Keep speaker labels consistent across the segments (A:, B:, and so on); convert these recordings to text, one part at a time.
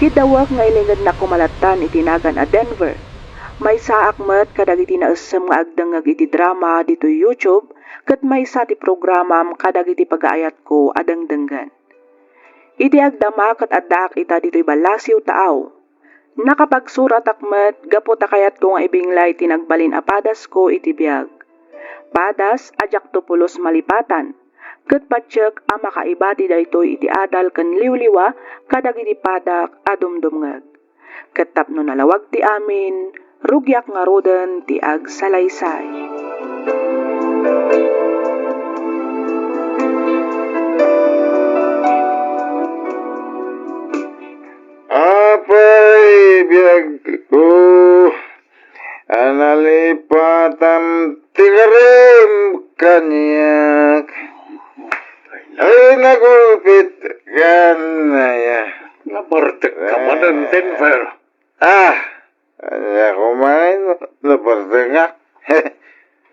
A: Kidawak nga ilingad na kumalatan itinagan a Denver. May saak met kadag iti naesem nga agdengeg iti drama dito YouTube ket may sa ti programam kadag iti pagaayat ko adengdenggan. Iti agdama ket addaak ita ditoy balasiw taaw. Nakapagsurat akmet gapu takayat ko nga ibinglay tinagbalin a padas ko iti biag. Padas ajak tupulos malipatan. Ket patyek a makaibati daytoy iti adal ken liwliwa kadag iti padak a dumdumngeg. Ket tapno nalawag ti amin, rugyak nga roden ti agsalaysay.
B: Apay, biyag ko, analipatan tigarim kanyak. Ay, nagulpit ka na ya.
C: Nabartek ka man ng Denver.
B: Ay, kumain, nabartek nga.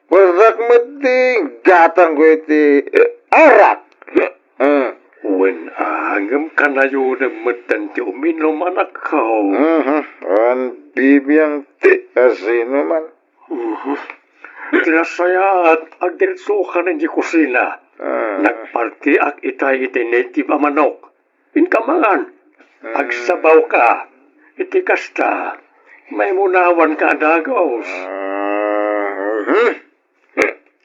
B: Bardak mo ti gatang ko iti arak.
C: Wen agam ka na yun ang matan ti uminom anak ko.
B: An bibiyang ti asino man.
C: Tinasaya at agdiretso ka na di kusina. Nagparti ak itay iti native a manok. Inkamangan. Agsabaw ka. Iti kasta. May munawan ka dagos.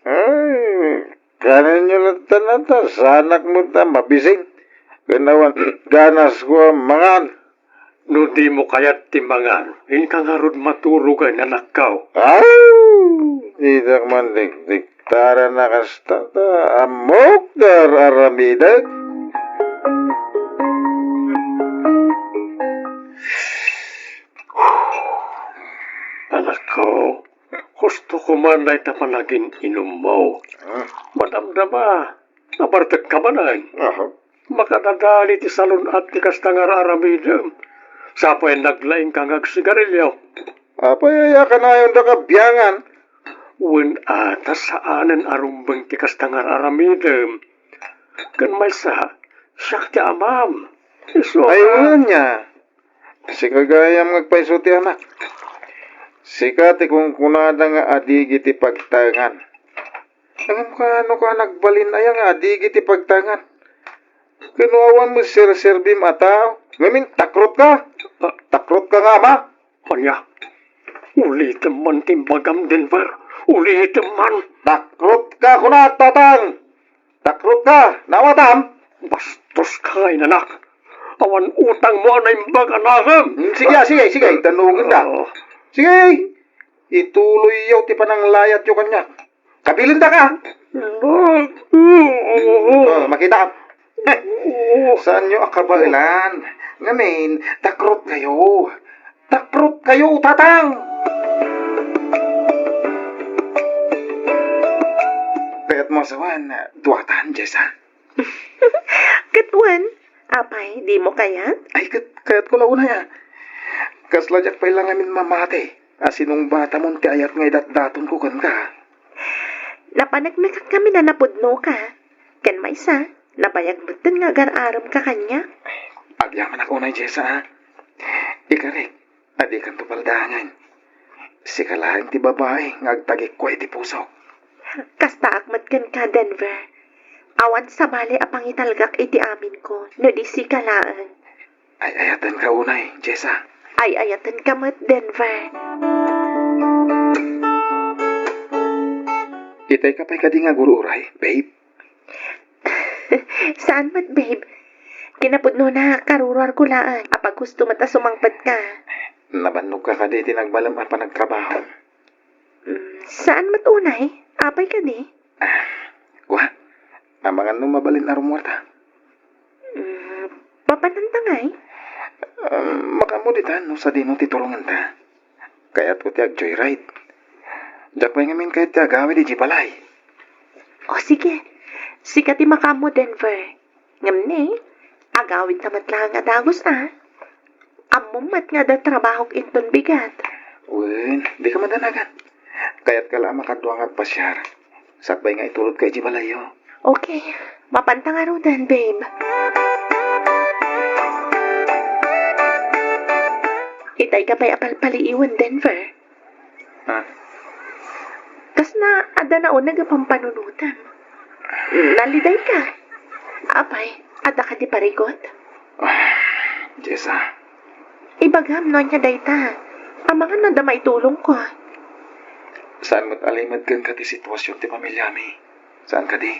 B: Ay, kanan nyo lang tanata. Sa anak mo ta, mabising. Ganawan, ganas ko ang mangan.
C: No di mo kayat timangan. Inkangarod maturugan anak ko.
B: Ay, tidak man dikdiktara na kastata. Amok dar aramidag.
C: Anak ko, gusto ko man na itapanagin inom mo. Madamdama, nabartag ka man ay. Makadadali ti salon at ti kastangar aramidem. Sapay naglaing kang agsigarilyo.
B: Apayaya ka na yung nakabiyangan.
C: Wen ata saanan arumbang ti kastangar aramidem. Kan may sa, siyak ti amam. Iso
B: Ayun niya. Si kagayam ngagpaiso ti anak. Sika ti kung kunada nga adigi ti pagtangan. Ang kano ka nagbalin ay nga adigi ti pagtangan. Kinuawan mo sir-servim ataw. Ngamin, takrot ka. Takrot ka nga ba?
C: Kanya, ulitin man timbagam Denver. Ulitin man.
B: Takrot ka kunat, tatang. Takrot ka. Nawatam.
C: Bastos ka ngay nanak. Awan utang mo na imbag anagam.
B: Sige. Tanungin ka. Sige. Ituloy yaw ti panang layat yung kanya. Kabilin ta ka. Makita ka. Saan nyo akabailan? Ngamin, takrot kayo. Takrot kayo, tatang. Kaya't mo sawan, duwatan, Jessa.
D: Katwan, apay, di mo kayat?
B: Ay, kaya't ko launa ya. Kasladyak pa ilang amin mamate. Asinong bata mo ti ayat ngay datdaton ko kan ka.
D: Napanagnakak kami na napudno ka. Kan may sa, napayagbutan nga gar-aram ka kanya.
B: Agyaman ako na, Jessa, ha? Ikarik, adi kan tupaldangan. Si kalahan ti babae, ngagtagik ko iti pusok.
D: Kasta akmat kan ka, Denver. Awan sa bali apang italgak iti amin ko, no di si kalaan.
B: Ay, ayatan ka unay, Jessa.
D: Ay ayatan ka mat, Denver.
B: Itay ka pa'y kadi nga gururay, babe.
D: Saan mat, babe? Kinapudno na karurar kulaan. Apag gusto mata sumangpad ka.
B: Nabannog ka kadi tinagbalam at panagtrabaho.
D: Saan mat unay? Apay ka di?
B: Wah, amangan no mabalin na rumwarta.
D: Papanantangay?
B: Makamuditan no sa dino titulungan ta. Kaya't ko tiyag joyride. Diyak pa ngamin kahit tiyag gawi di jibalay.
D: O sige, sikati makamo, Denver. Ngamne, agawin sa matlang adagos Amumat nga da trabahok inton bigat.
B: Wen, di ka madanagan. Kaya't kala makadwa nga pasyar. Sakbay nga itulod kay Jibalayo.
D: Okay, mapantang araw dan, babe. Itay ka pa'y apalpaliiwan, Denver.
B: Ha?
D: Kas na, ada na o nagapampanunutan. Naliday ka. Apay, ada ka di parigot.
B: Jessa,
D: Ibagam no niya dayta. Amangan na damay tulong ko.
B: saan mo't alimad kan ka ti sitwasyon ti pamilya mi? Saan ka di?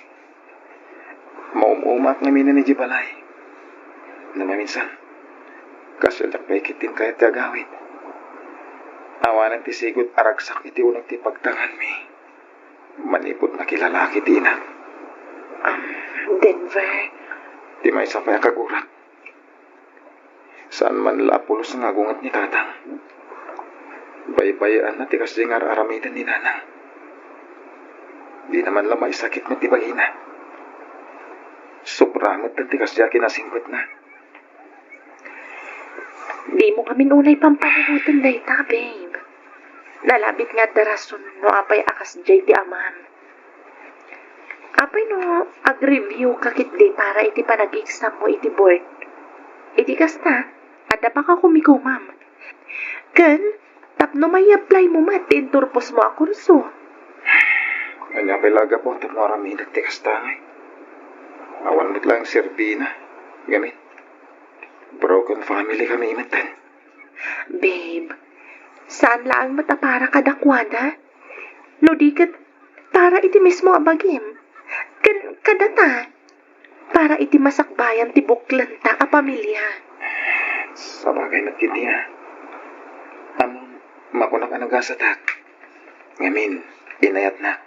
B: Maumumak nga mina ni Jibalay. Na maminsan, kasulak pa ikitin kahit ti agawit. Awanan ti sigod aragsak iti unang ti pagtangan mi. Manipot na kilalaki ti ina.
D: Denver,
B: Di may isa pa kagurat. Saan man lapulos nga agungat ni tatang. Baybayaan na tikas di nga aramidan ni nanang. Di naman lamay sakit mo ti bagina. Suprangot na tikas di kinasingkot na.
D: di mo kami unay pampanunutan dayta, babe. Nalabit nga darason no apay akas jay ti aman. Apay no, ag-review kakit di para iti panag-exam mo iti board. Iti kasta, ada pa ka kumiko, ma'am. Kan, tapno may apply mo mat, tinturpos mo a kurso.
B: Kanya pilaga po tapno aramidan tikas tangay. Awan mo't lang serbina. Gamit. Broken family kami imatan.
D: Babe, saan lang matapara kadakwada? No di kat para iti mismo abagim. Kadata, para iti masakbayan ti buklanta a pamilya.
B: Sa bagay mat kiti ha. Among makunak anagasatak. Ngamin, inayat na.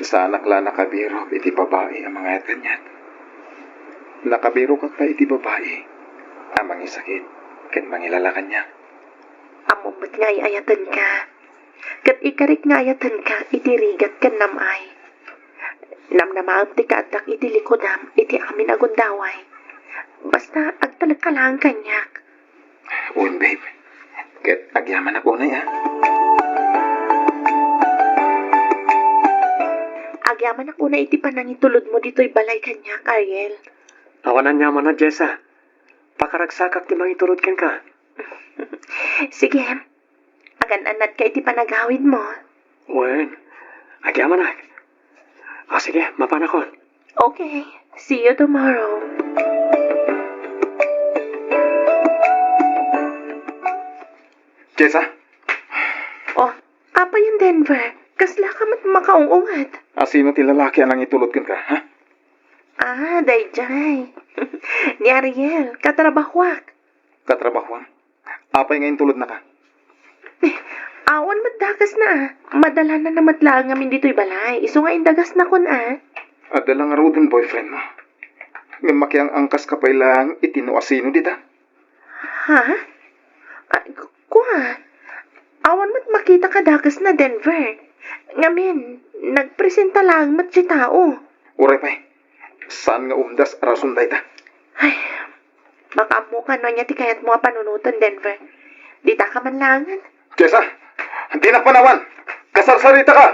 B: Sa anak la nakabiro iti babae ang mga kanyan. Nakabiro ka pa iti babae ang mga sakit ken mangilalakan niya.
D: Amumot nga ayatan ka. Kat ikarik nga ayatan ka, iti rigat kan namay. Namnamaam ti kaadak iti likodam, iti amin agundaway. Basta agtalag ka lang kanyak.
B: Un babe, ket agyaman ako na ya.
D: Agyaman ako na iti panangitulod mo dito'y balay kanyak, Ariel.
C: Awanan niya man na, Jessa. Pakaragsakak ti mangitulod ken ka.
D: Sige, agan-anat ka iti panagawid mo.
C: Wen, agyaman na. Sige, mapanakon.
D: Okay, see you tomorrow.
B: Jessa,
D: Oh, apa yung Denver? Kasla ka mat makaungungat.
B: sino ti lalaki ang itulod ken ka, ha?
D: Dayjay. Ni Ariel, katrabahwak.
B: Katrabahuan. Apay ngayon tulod na ka.
D: Awan madagas na. Madala na namatlaan ngamin dito'y balay. Iso nga indagas na kun
B: At dalang arudin boyfriend mo. Ngayon makiang angkas ka pa ilang itinuasino dita.
D: Ha? Kuha. Awan mat makita ka dagas na Denver. Ngamin, nagpresenta lang mat si tao.
B: Uray pa'y. Saan nga umdas arason dayta?
D: Ay, makamu ka no niya ti kayat mga panunutan Denver. Dita ka man langan.
B: Jessa, hindi na panawan. Kasarsarita ka.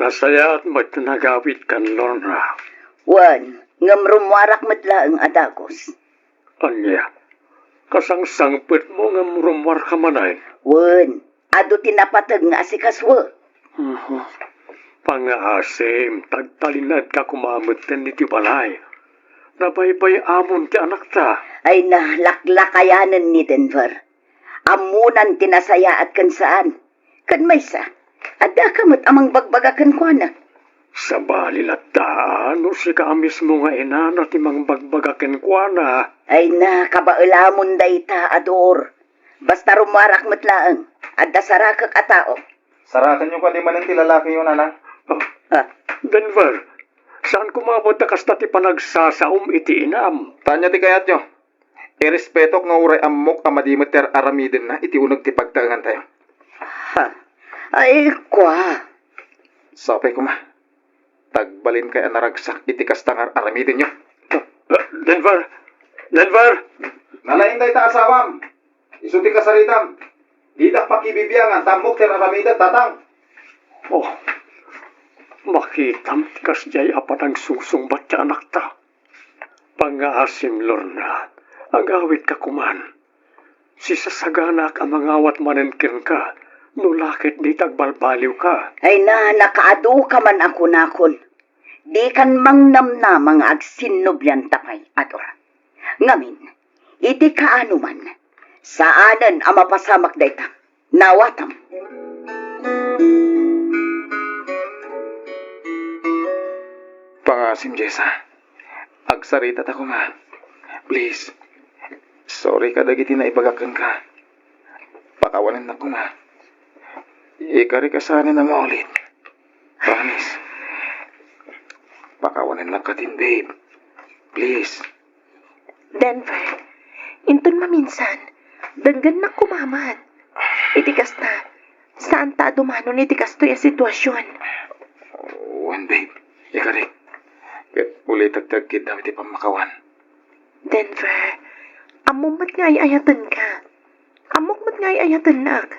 C: Nasaya at magtanagawit kan Lorna.
E: Wan, ngam rumwarak matla ang adagos.
C: Anya, kasangsangpit mo nga rumwar ka manay.
E: Wan, ado tinapatag nga asikaswa.
C: Pangaasim, tagtalinad ka kumamutin ni Tibalay. Nabaybay amon ti anak ta.
E: Ay nahlaklakayanan ni Denver. Amunan tinasaya at kan saan. Kan maysa, ada kamot amang bagbagakan ko na.
C: Sa balilataan, no si ka mismo nga ina na timang bagbagaken kwa na.
E: Ay na, kabailamon dayta ador. Basta rumwarak matlaang, adda sarakak atao.
B: Sarakan nyo ka di man ti lalaki yun, anak.
E: Ha,
C: Denver, saan kumabot na kasta ti panagsasaom iti inam?
B: Tanya ti kayat nyo. Irespeto nga uray amok amadimeter aramidin na iti unag ti pagtangan tayo.
E: ha, ay kwa.
B: Sapay ko ma. Tagbalin kay anaragsak iti kastangar aramidin nyo.
C: Denver! Denver!
B: Nalain day ta asawam. Isuti kasaritam. Didak pakibibiyangan tamok ter aramidin tatang.
C: Oh, makitam ti kasjay apat ang susungbat ti anak ta. Pangaasim, Lorna, ang awit ka kuman. Si sasaganak ang mangawat manenkin ka, nulakit di tagbalbaliw ka.
E: Ay na, nakaadu ka man ako nakon. Di kan mangnamna mga agsinobyan tapay, ador. Ngamin, iti kaano man, saanan ang mapasamak dayta. Nawatam.
B: Pangasim, Jessa. Agsarita ta ko nga. Please. Sorry ka dagiti na ipagakan ka. Pakawanan na ko nga. Ikari ka sana na maulit. Promise. Pakawanan lang ka din, babe. Please.
D: Denver, inton maminsan, daggan na kumaman. Itikas na, saan ta dumanon itikas to yung sitwasyon.
B: One, babe. Ikari. Kat ulit tagtagkid na iti pamakawan.
D: Denver, among nga ayatan ka. Amok nga ayatan nak.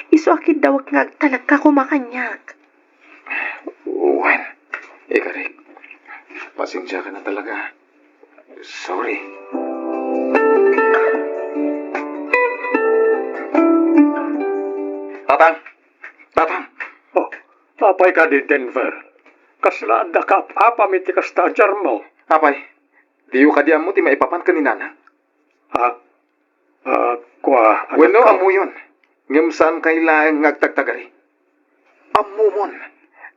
D: Iso akid daw nga talag ka kumakanyak.
B: One. Ikari. Pasensya ka na talaga. Sorry. Tatang! Tatang!
C: Oh, apay ka di Denver. Kaslaan da ka papamiti ka stadyar mo.
B: Apay, diyo ka diyan mo ti maipapan ka ni Nana.
C: Ha? Kwa,
B: Bueno, amo yun. Ngem saan kailangan ngagtagtagari? Amo mon.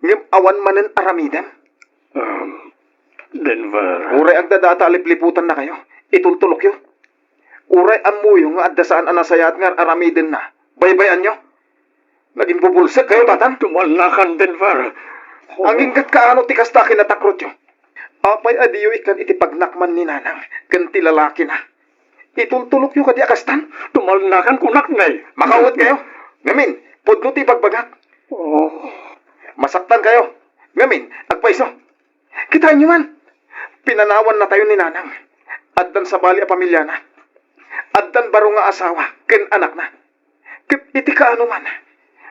B: Ngem awan manen aramidem.
C: Denver.
B: Uray agdadata lipliputan na kayo. Itultulok yun. Uray amo yung nga adasaan anasayat nga aramiden na. Baybayan nyo. Naging bubulsik kayo, tatan.
C: Tumalakan, Denver.
B: Ang ingkat kaano ti kasta kinatakrot yun. Apay adiyo ikan iti pagnakman ni Nanang. Kanti lalaki na. Itultulok yun kadi akastan.
C: Tumalakan kunak na eh.
B: Makawat kayo. Ngamin, pudno ti pagbagat.
C: Oh,
B: Masaktan kayo. Ngamin, agpaiso. Kitaan nyo man. Pinanawan na tayo ni Nanang. Addan sa bali a pamilya na. Addan baro nga asawa. Ken anak na. Iti kaano man.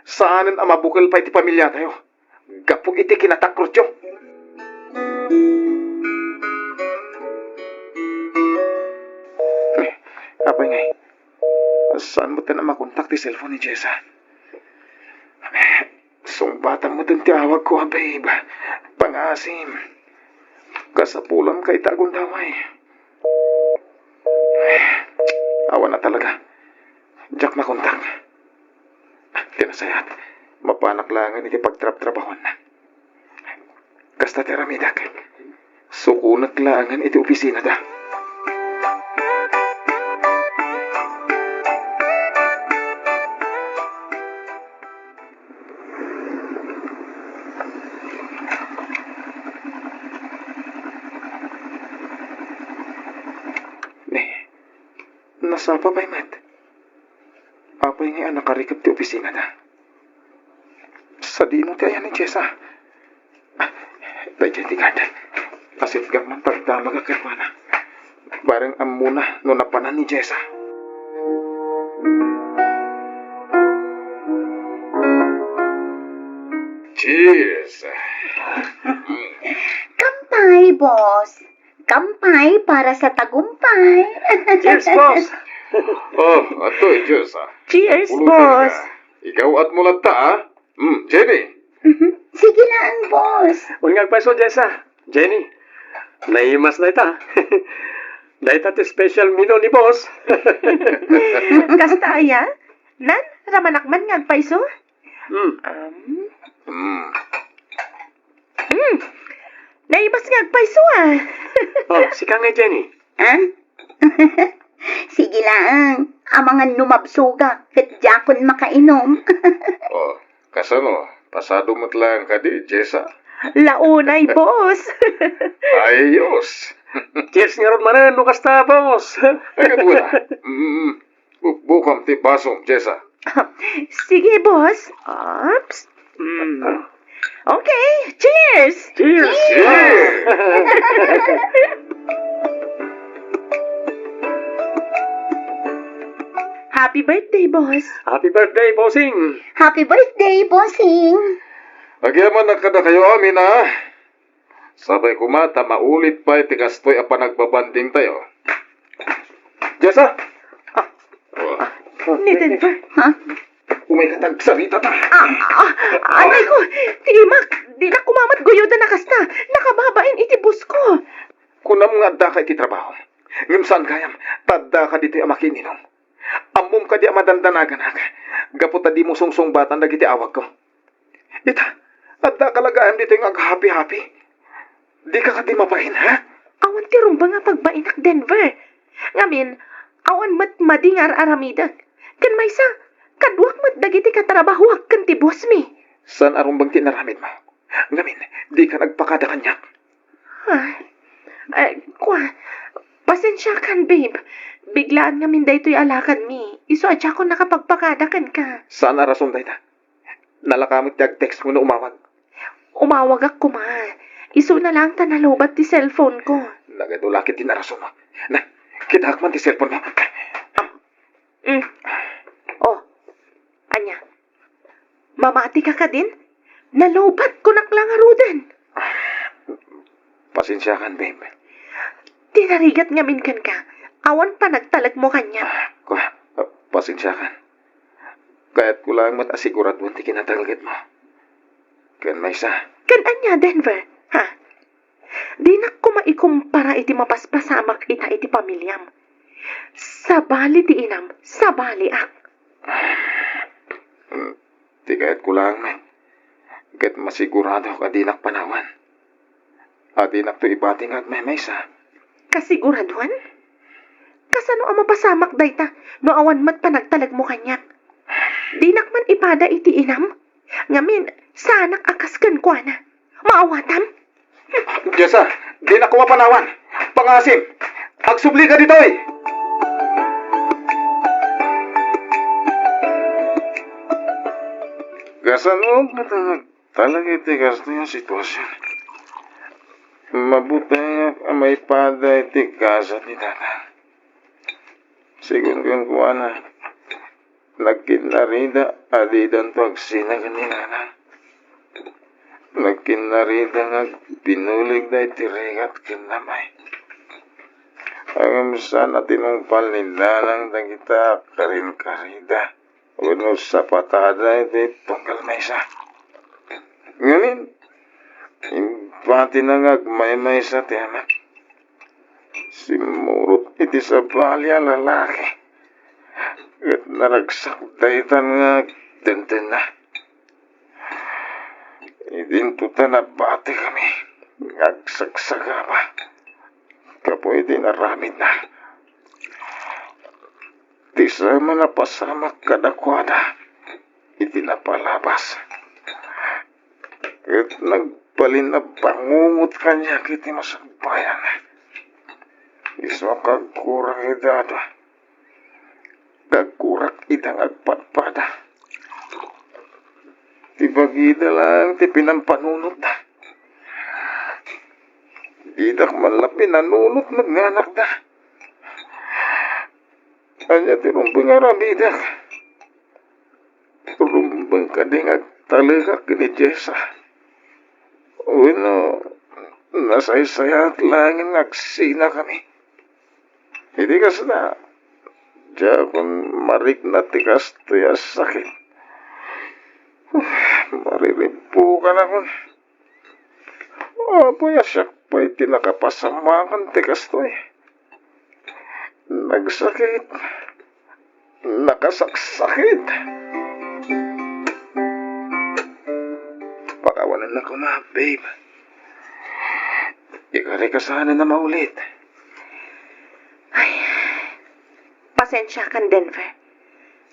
B: Saanin ang mabukal pa iti pamilya tayo. Gapog iti kinatakrot yun. Apay ngay. Saan mo na makontak ti cellphone ni Jessa? Sumbatan mo din ti awag ko, babe. Pangasim. Kasapulam kay tagong daway. Awa na talaga. Jack makontak. Tinasayat. Mapanak langan iti pagtrap-trabahon na. Kasta ti ramidak. Sukunat langan iti opisina da. Nasapa pa'y mat. Apay nga nakarikap ti opisina na. Sa dino ti ayan ni Jessa. Dahil ti gada. Asit gam man pagdamag akarwana. Barang amuna no napanan ni Jessa. Cheers!
E: Kampay, boss. Kampay para sa tagumpay.
C: cheers, boss.
B: Oh, ato cheers ah.
D: Cheers,
B: Pulutan
D: boss.
B: ka. Ikaw at mulat ta ah. Jenny.
E: Sige lang, boss.
C: Ungag pa so, Jessa. Jenny, naimas na ita. Daita ti special mino ni boss.
D: Kasta aya, nan, ramanakman nga paiso. Naibas nga paiso ah.
C: Oh, sika nga, Jenny.
E: Ha? Sige lang. Ang mga numabsuga, katjakon makainom.
B: Oh, kasano? Pasado mo't lang ka di, Jessa.
D: Launay, boss.
B: Ayos.
C: Cheers nga ron manan, no kasta, boss.
B: Ay, wala. Bukam ti basom, Jessa.
D: Sige, boss. Ops. Okay, cheers!
C: Cheers!
D: Happy birthday, boss.
C: Happy birthday, bossing.
E: Happy birthday, bossing.
B: Agyaman na kada kayo amin, ha? Sabay kumata, maulit pa iti kastoy apa nagbabanding tayo. Jessa!
D: Ni Denver.
E: Ha?
B: Umay katagsalita ta.
D: Anay ko, timak, di na kumamat guyoda na kasta. Nakababain iti bus ko.
B: Kunam nga da ka iti trabaho. Ngim saan kayam, tadda ka dito yung makininom. Amom ka di amadandanagan aga. Gaputa di mo sungsong batan na giti awag ko. Ita, adda ka lagayam dito yung ag-happy-happy. Di ka di mapahin, ha?
D: Awan ti rumba nga pagbainak Denver. Ngamin, awan mat madingar aramidag. Kan maysa, kadwak mat dagiti katrabahuak kan ti boss mi.
B: San arumbang tinaramid mo? Ngamin, di ka nagpakada kanyak.
D: Pasensya kan, babe. Biglaan nga min daytoy alakad mi. Iso adya ko nakapagpakadakan ka.
B: Saan na rason dahita? Nalakamit text mo na umawag.
D: Umawag ako ma. Iso na lang ta nalobat ti cellphone ko.
B: Nagadulakit din na rason mo. Na, kitahakman ti cellphone mo.
D: Oh, anya. Mamati ka ka din? Nalobat ko naklang arudan.
B: Pasensya kan, babe.
D: Tinarigat nga min kan ka. Awan pa nagtalag mo kanya.
B: Pasensya kan. Kaya't ko lang matasigurad mo ti kinatalagit mo. Kan may isa.
D: Kan anya, Denver, ha? Di na ko maikumpara iti mapaspasamak ita iti pamilyam. Sabali ti inam, sabali ak.
B: Di kaya't ko lang, man. Kaya't masigurado ka di nakpanawan. At di nakto ibating at may isa.
D: Kasiguraduan? Kasano ang mapasamak dayta no awan mat pa nagtalag mo kanyak? Di nakman ipada iti inam? Ngamin, sanak akaskan kwa na. Maawatam?
B: Jessa, di na ko mapanawan. Pangasim, agsubli ka dito eh. Kasano ba talaga iti kasto yung sitwasyon? Mabuti nga may pada iti kasa ni Tata. Sigun kong kuha na nagkinarida adidan to agsina kanina na. Nagkinarida nga pinulig na iti regat kinamay. Ang sana tinumpal nila ng dagita karin karida. Uno sa patada iti tunggal may isa. Ngayon, pati na ngagmay-may sa tiyanak. Simurot iti sa balya lalaki. At naragsak daytan nga denten na. Idintuta na bati kami. Ngagsagsaga pa. Kapo iti naramid na. Di sama na pasamak kadakwada. Iti napalabas. At nagbalin na bangungot kanya kiti masagbayan. Iso kagkurak idada. Kagkurak idang agpadpada. Ti bagida lang ti pinampanunot na. Idak malapi nanunot nagnganak na. Anya ti rumbang arabidak. Rumbang kadingag talagak ni Jessa. Uno, nasaysaya at langin nagsina kami. Hindi kas na. Diya kung marik na tikas tuya sakit. Mariripo ka na kung. Apo ya siya pa iti nakapasamakan tikas tuya. Nagsakit. Nakasaksakit. Pakawalan na ko ma, babe. Ikari ka sana na maulit.
D: Pasensya kan, Denver.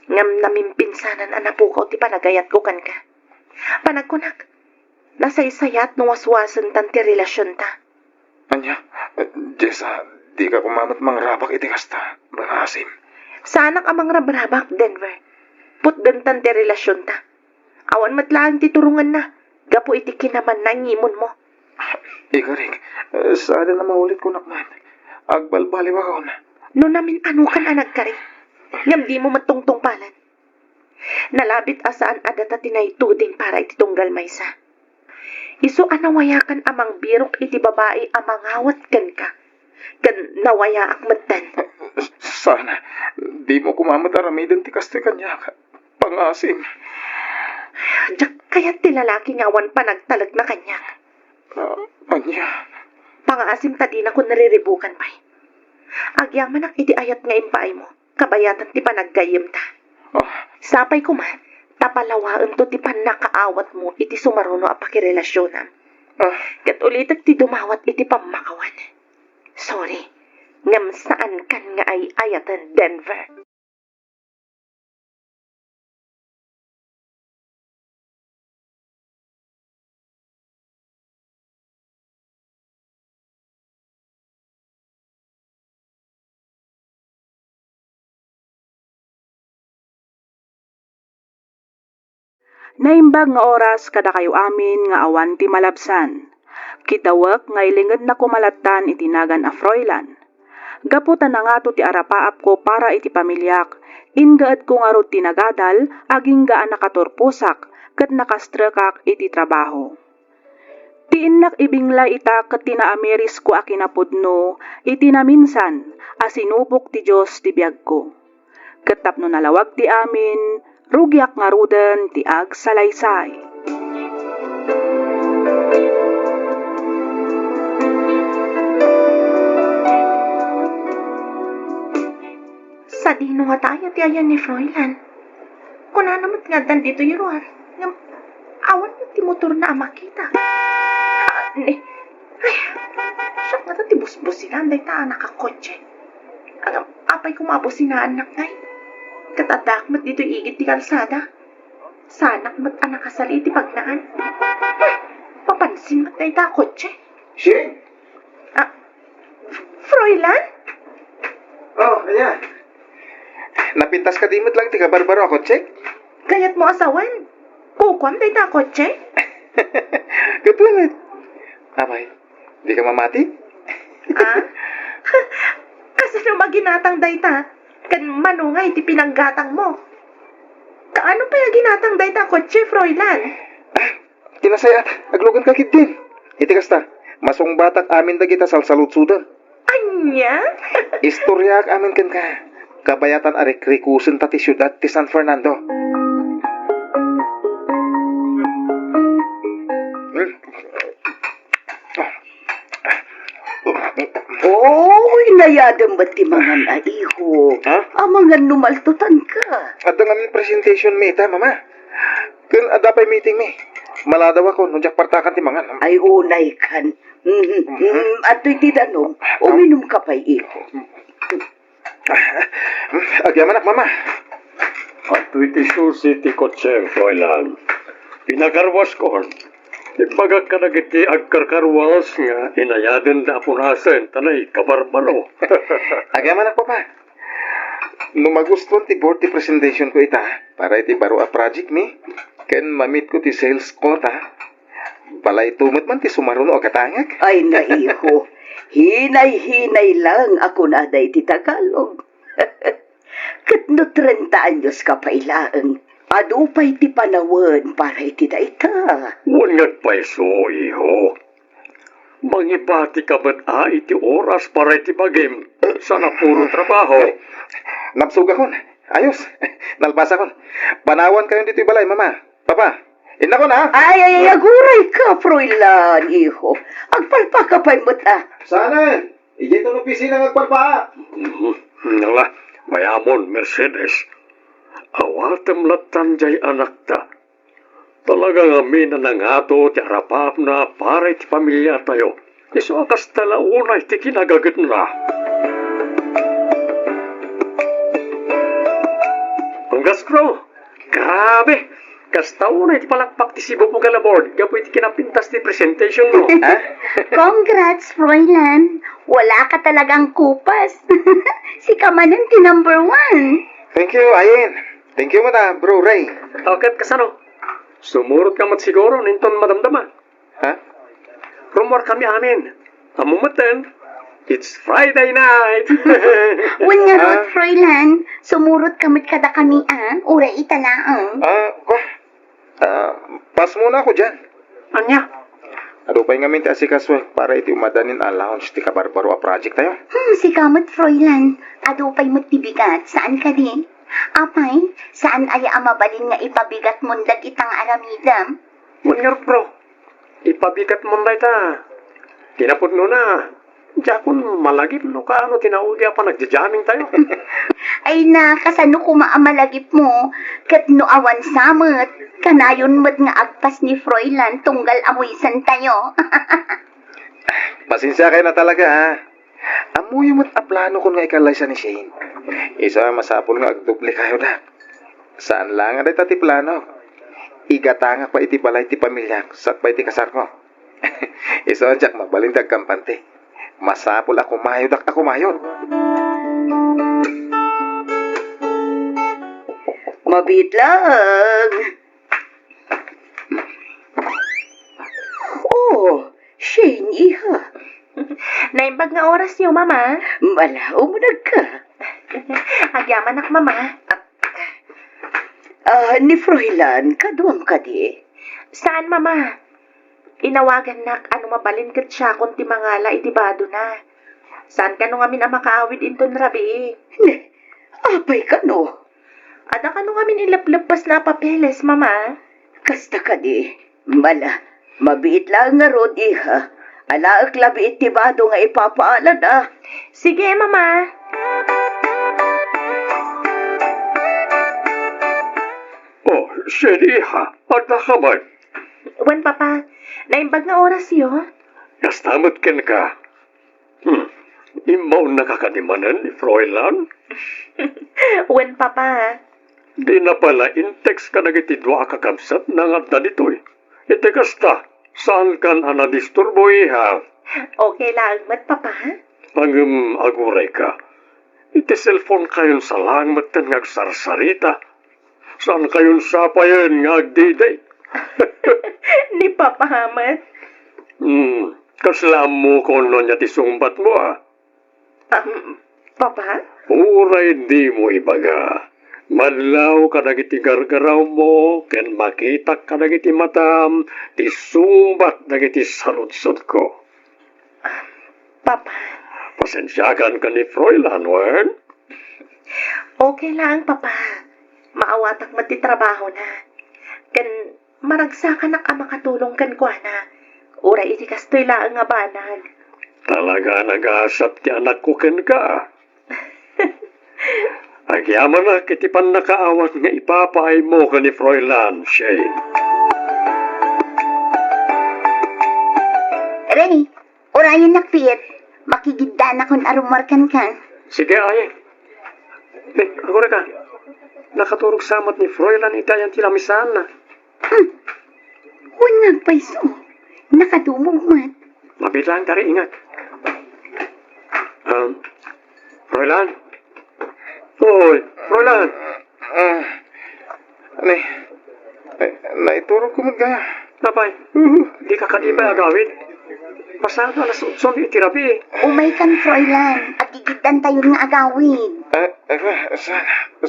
D: Ngam namimpinsanan anapukaw ti panagayat ko kan ka. Panagkunak, nasaysayat no waswasan tan ti relasyon ta.
B: Anya, Jessa, di ka kumamat mangrabak iti kasta. Bangasim.
D: Sanak amang rabrabak, Denver. Putdan tan ti relasyon ta. Awan matlaan ti turungan na. Gapo iti kinaman na ngimon mo.
B: Ikarik, sana na maulit ko nakman. Agbalbali ba ka na?
D: No namin ano kan anag kari. Ngam di mo matungtungpalan. Nalabit asaan adata tinaytuding para iti tunggal maysa. Isu anawayakan amang birok iti babae amangawat kan ka. Kan nawaya akmatan.
B: Sana, di mo kumamat aramidan ti kastoy kanya ka. Pangasim.
D: Diyak kaya't ti lalaki ngawan pa nagtalag na kanya.
B: Anya.
D: Pangasim tadi na kung nariribukan pa'y. Agyaman ak iti ayat nga impaay mo. Kabayatan ti panaggayim ta. Sapay ko man, tapalawaan to ti panakaawat mo iti sumaruno a pakirelasyonan. Kat ulitak ti dumawat iti pamakawan. Sorry, ngam saan kan nga ay ayatan Denver.
A: Naimbag nga oras kada kayo amin nga awan ti malabsan. Kitawak nga ilinged na kumalatan itinagan a Froilan. Gaputan na nga to ti arapaap ko para iti pamilyak, ingaad ko nga rod tinagadal, aging gaan nakaturpusak, kat nakastrakak iti trabaho. Tiinnak ibingla ita kat tinaameris ko akinapudno, iti naminsan, asinubok ti Diyos ti biyag ko. Katapno nalawag ti amin, rugyak nga ruden ti ag salaysay.
D: Sa dino nga tayo ti ayan ni Froilan. Kuna naman nga dan dito yuruan. Ngam, awan mo ti motor na makita. Ay, siya nga ti busbusinan day ta nakakotse. Agam, apay kumabusinaan nak ngay. Katadak mat dito igit ti kalsada. Sanak mat anak kasali ti pagnaan. Papansin mat day ta kotse.
B: Shing!
D: Froilan?
B: Kanya. Napintas ka dimot lang ti kabarbaro ako, check?
D: Kayat mo asawan. Kukwam day ta kotse?
B: Kapunit. Amay, di ka mamati?
D: Kasi no maginatang dayta, kan manungay ti pinanggatang mo. Kaano pa yung ginatang dayta kotse, Froilan?
B: Tinasayat, aglogan ka kit din. Iti kasta, masong batak amin dagita salsalutsudan.
D: Anya?
B: Istorya ak amin kan ka. Kabayatan arekrikusen ta ti syudad ti San Fernando.
E: Nayadam ba't ti mga naiho? Ang mga numaltutan ka.
B: At ang amin presentation mi ita, mama. Kun adapay meeting mi. Maladaw ako, nung partakan ti mga.
E: Ay, unay kan. At iti danom, uminom ka pa'y iho.
B: Agyaman ak, mama.
C: At iti susi ti kotse, Froilan. Pinagarwas ko. Ipagak ka na kiti agkarkarwas nga inayaden da apunasen tanay kabarbaro.
B: Agyaman ak, papa. Nung magustuhan ti board ti presentation ko ita, para iti baro a project mi, ken mamit ko ti sales quota. Balay tumot man ti sumaruno o katangag.
E: Ay, naiho. Hinay-hinay lang ako na day ti Tagalog. Katno 30 anyos ka pa ilaang. Adupay ti panawan para iti daita.
C: Ungat pa iso, iho. Mangibati ka ba't iti oras para iti bagim sa napuro trabaho?
B: Napsuga kon. Ayos. Nalbasa kon. Panawan kayo dito balay, mama. Papa, ina ko na.
E: Ay, aguray ka, Froilan, iho. Agpalpa ka pa'y muta.
B: Sana, ijito no pisina agpalpa.
C: Nala, mayamon, Mercedes. Awatem latan jay anak ta. Talagang amin na nangato ti harapap na para iti pamilya tayo. Iso akas talaunay ti kinagagat na. Ang gaskro, grabe! Kastaunay ti palakpak ti sibo mo galabord. Gapo iti kinapintas ti presentation mo.
F: Congrats, Froilan. Wala ka talagang kupas. Si Kamanan ti number 1.
B: Thank you, Ayin. Thank you, mata, bro Ray.
C: Agad kasano? Sumurot ka mat siguro ninton madamdama.
B: Ha?
C: Rumor kami amin. Amumatan. It's Friday night.
F: Wan nga rod, Froilan. Sumurot kamit kada kami ura italaang.
B: Pas muna ako dyan.
C: Anya?
B: Ado pa nga minti asikasway para iti umadanin allowance ti kabarbaro a project tayo.
F: Si kamot, Fräulein. Ado pa'y matibigat. Saan ka din? Apay, saan ay amabalin nga ipabigat mundag itang aramidam?
C: Munyar bro, ipabigat mo na ita. Tinapod no na. Jakun malagip no ka ano tinaudi pa nagjajamming tayo.
F: Ay na, kasano ko maamalagip mo? Kat no awan samot, kanayon mo't nga agpas ni Fräulein tunggal amuisan tayo.
B: Pasensya kayo na talaga ha. Amuyo mo't aplano ko nga ikalay sa ni Shane. Isa masapol nga agdoble kayo na. Saan lang nga ti plano? Igatanga pa iti balay ti pamilya sak pa iti kasar ko. Isa jak mabalindag kampante. Masapol ako mayod ako mayod.
E: Mabit lang. Oh, Shane, iha.
D: Naimbag nga oras niyo, mama.
E: Malaw mo ka.
D: Agyaman ak, mama.
E: Ni Fräulein, kaduam ka di.
D: Saan, mama? Inawagan nak, ano mabalin kat siya kung ti mangala itibado na. Saan ka nung amin ang makaawid inton rabi?
E: Ne, apay ka no.
D: Ada ka nung amin ilaplepas na papeles, mama?
E: Kasta ka di. Mabiit lang nga rod, iha. Alaak labi itibado nga ipapaalan ah.
D: Sige, mama.
C: Oh, Sheriha, ada ka man?
D: Wan, papa. Naimbag nga oras yo.
C: Kastamot ken ka. Imaw nakakadimanan ni Fräulein.
D: Wan, papa.
C: Di na pala in-text ka nagitidwa kakabsat na nga na dito'y. Ite kasta, saan kan anadisturbo iha?
D: Okay lang, mat, papa.
C: Pangum aguray ka. Ite cellphone kayon sa langmat kan ngagsarsarita. Saan kayon sapayan ngagdiday?
D: Ni Papa Hamad.
C: Kaslam mo kono niya ti sumbat mo ah.
D: Papa?
C: Uray di mo ibaga. Madlaw ka dagiti gargaraw mo, ken makita ka dagiti matam, ti sumbat dagiti saludsod ko.
D: Papa?
C: Pasensyakan ka ni Fräulein, wen?
D: Okay lang, Papa. Maawatak matitrabaho na. Kan maragsakan ka makatulong kan kwa na. Ura iti kastoy laang nga banag.
C: Talaga nag-aasap ti anak ko ken ka. Agyaman na kiti pan nakaawat nga ipapaay mo ka ni Fräulein, Shane.
F: Reni, orayan nakpiit. Makigidda na kung arumarkan ka.
C: Sige, ay. Agora ka. Nakaturog samat ni Fräulein itayan tilamisan na.
F: Huwag nagpaiso. Nakadumog mat.
C: Mabilang tari, ingat. Fräulein? Hoy, Fräulein!
B: Naituro ko magaya.
C: Napay, di ka kanibay agawid. Pasado alas 8 itirabi.
F: Umay kan, Fräulein. At gigiddan tayo nga agawid.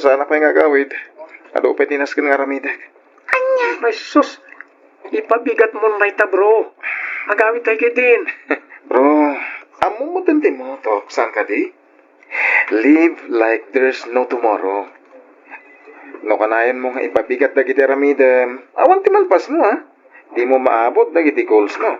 B: Sana pa yung agawid. Ado pa tinas ka nga ramidag.
F: Anya?
C: May sus, ipabigat mo na ita, bro. Agawid tayo din.
B: Bro, amo mo tanti mo to. Saan ka di? Live like there's no tomorrow. No kanayan mo nga ipabigat na giti ramidem. Awan ti malpas mo ha. Di mo maabot na giti goals mo.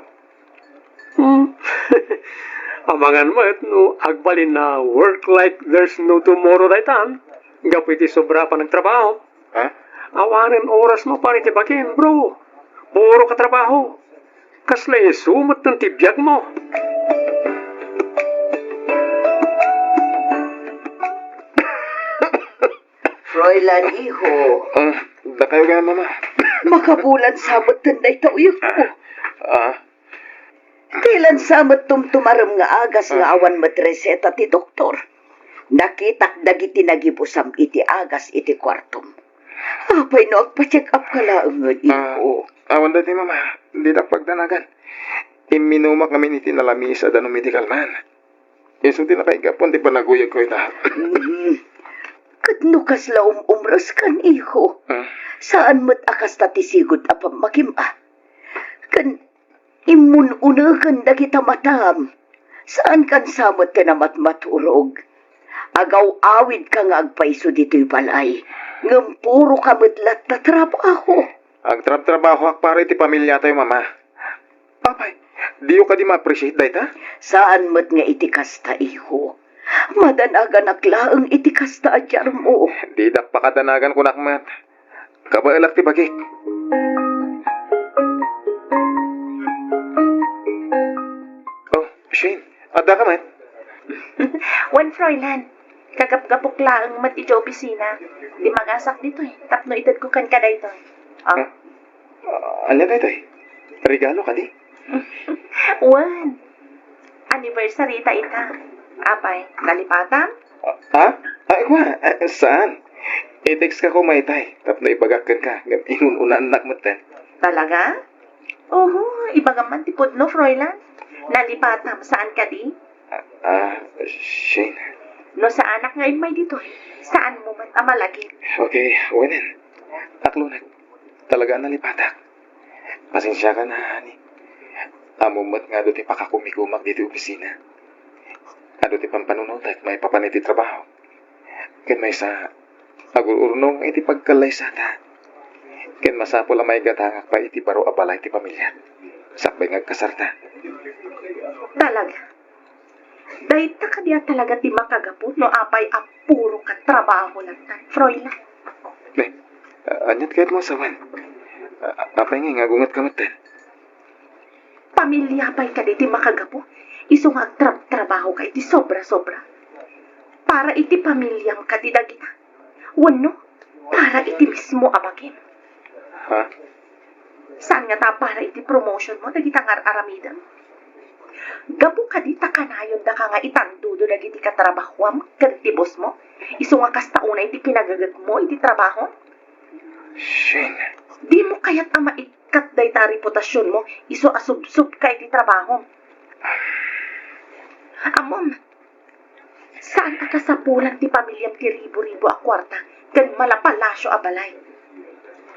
C: Amangan mo no, agbalin na work like there's no tomorrow daytan. Gapiti sobra pa ng trabaho.
B: Ha?
C: Awanin oras mo pa rin tibakin, bro. Puro ka trabaho. Kaslay sumat ng tibiyag mo.
E: Fräulein, iho.
B: Da kayo ga mama.
E: Makabulan sabot tanday tauyok ko.
B: Ah,
E: Kailan samot tumtumaram nga agas nga awan matreseta ti doktor. Nakitak dagiti nagibusam iti agas iti kwartom. Apay no agpa-check up ka laang nga iho.
B: awan dati mama. Hindi na pagdanagan. Iminuma kami ni tinalami sa danong medical man. Yeso din nakaigapon, di pa naguyag ko ita.
E: Katno kasla umras kan iho. Saan mo't akas tatisigod apam makim ah. Imun unagan da kita matam. Saan kan samot ka na matmaturog? Agaw awid ka nga agpaiso dito'y balay. Ngam puro kamatlat na trabaho.
B: Ang trabaho ak para iti pamilya tayo, mama. Apay, di ka di ma-appreciate dahi ta?
E: Saan mat nga iti kasta iho? Madanagan aklaang iti kasta adyar mo.
B: Di dak pakadanagan ko nakmat. Kabailak ti bagik. Oh, Shane, ada ka man?
D: Wan Fräulein, kagap-gapok laang mat iti opisina. Di magasak dito eh. Tapno itad ko kan kada ito.
B: Huh? Anya dahi tayo? Regalo ka di?
D: Wan. Anniversary ta ita. Apay, nalipatan?
B: Ha? Ay, kwa? Saan? I-text ka ko may tay. Tapno ibagakan ka. Inununan anak mo tan.
D: Talaga? Oho, ibagaman tipod no, Fräulein. Nalipatam, saan ka di?
B: Shane.
D: No sa anak nga may dito eh. Saan mo man amalagi?
B: Okay, wenen. Aklo na. Talaga nalipatak. Pasensya ka na, honey. Amumat nga do ti pakakumikumak dito opisina. Ado ti pampanunod may papaniti trabaho. Ken may sa agururnong iti pagkalay sa ta. Ken masapol ang may gatangak pa iti baro abalay ti pamilya. Sakbay ngagkasarta.
D: Talaga? Dahil ta ka diya talaga ti makagapot no apay apuro ka trabaho lang tan, Fräulein.
B: Anyat kahit mo sawan. Apay nga ngagungat kamatan.
D: Pamilya pa'y ka di makagapo. Iso nga trabaho ka iti sobra-sobra. Para iti pamilyang kadidagita. Wano, para iti mismo abagin.
B: Ha?
D: Saan nga ta para iti promotion mo, dagita nga aramidam? Gabu ka di takanayon da ka nga itandudo dagiti katrabahuam, ganti boss mo. Iso nga kastauna iti kinagagat mo, iti trabaho.
B: Shane.
D: Di mo kaya't ama ikat day ta reputasyon mo, iso asub-sub ka iti trabaho. Amom, saan ka kasapulan ti pamilyang ti ribo-ribo a kwarta, kan malapalasyo a balay?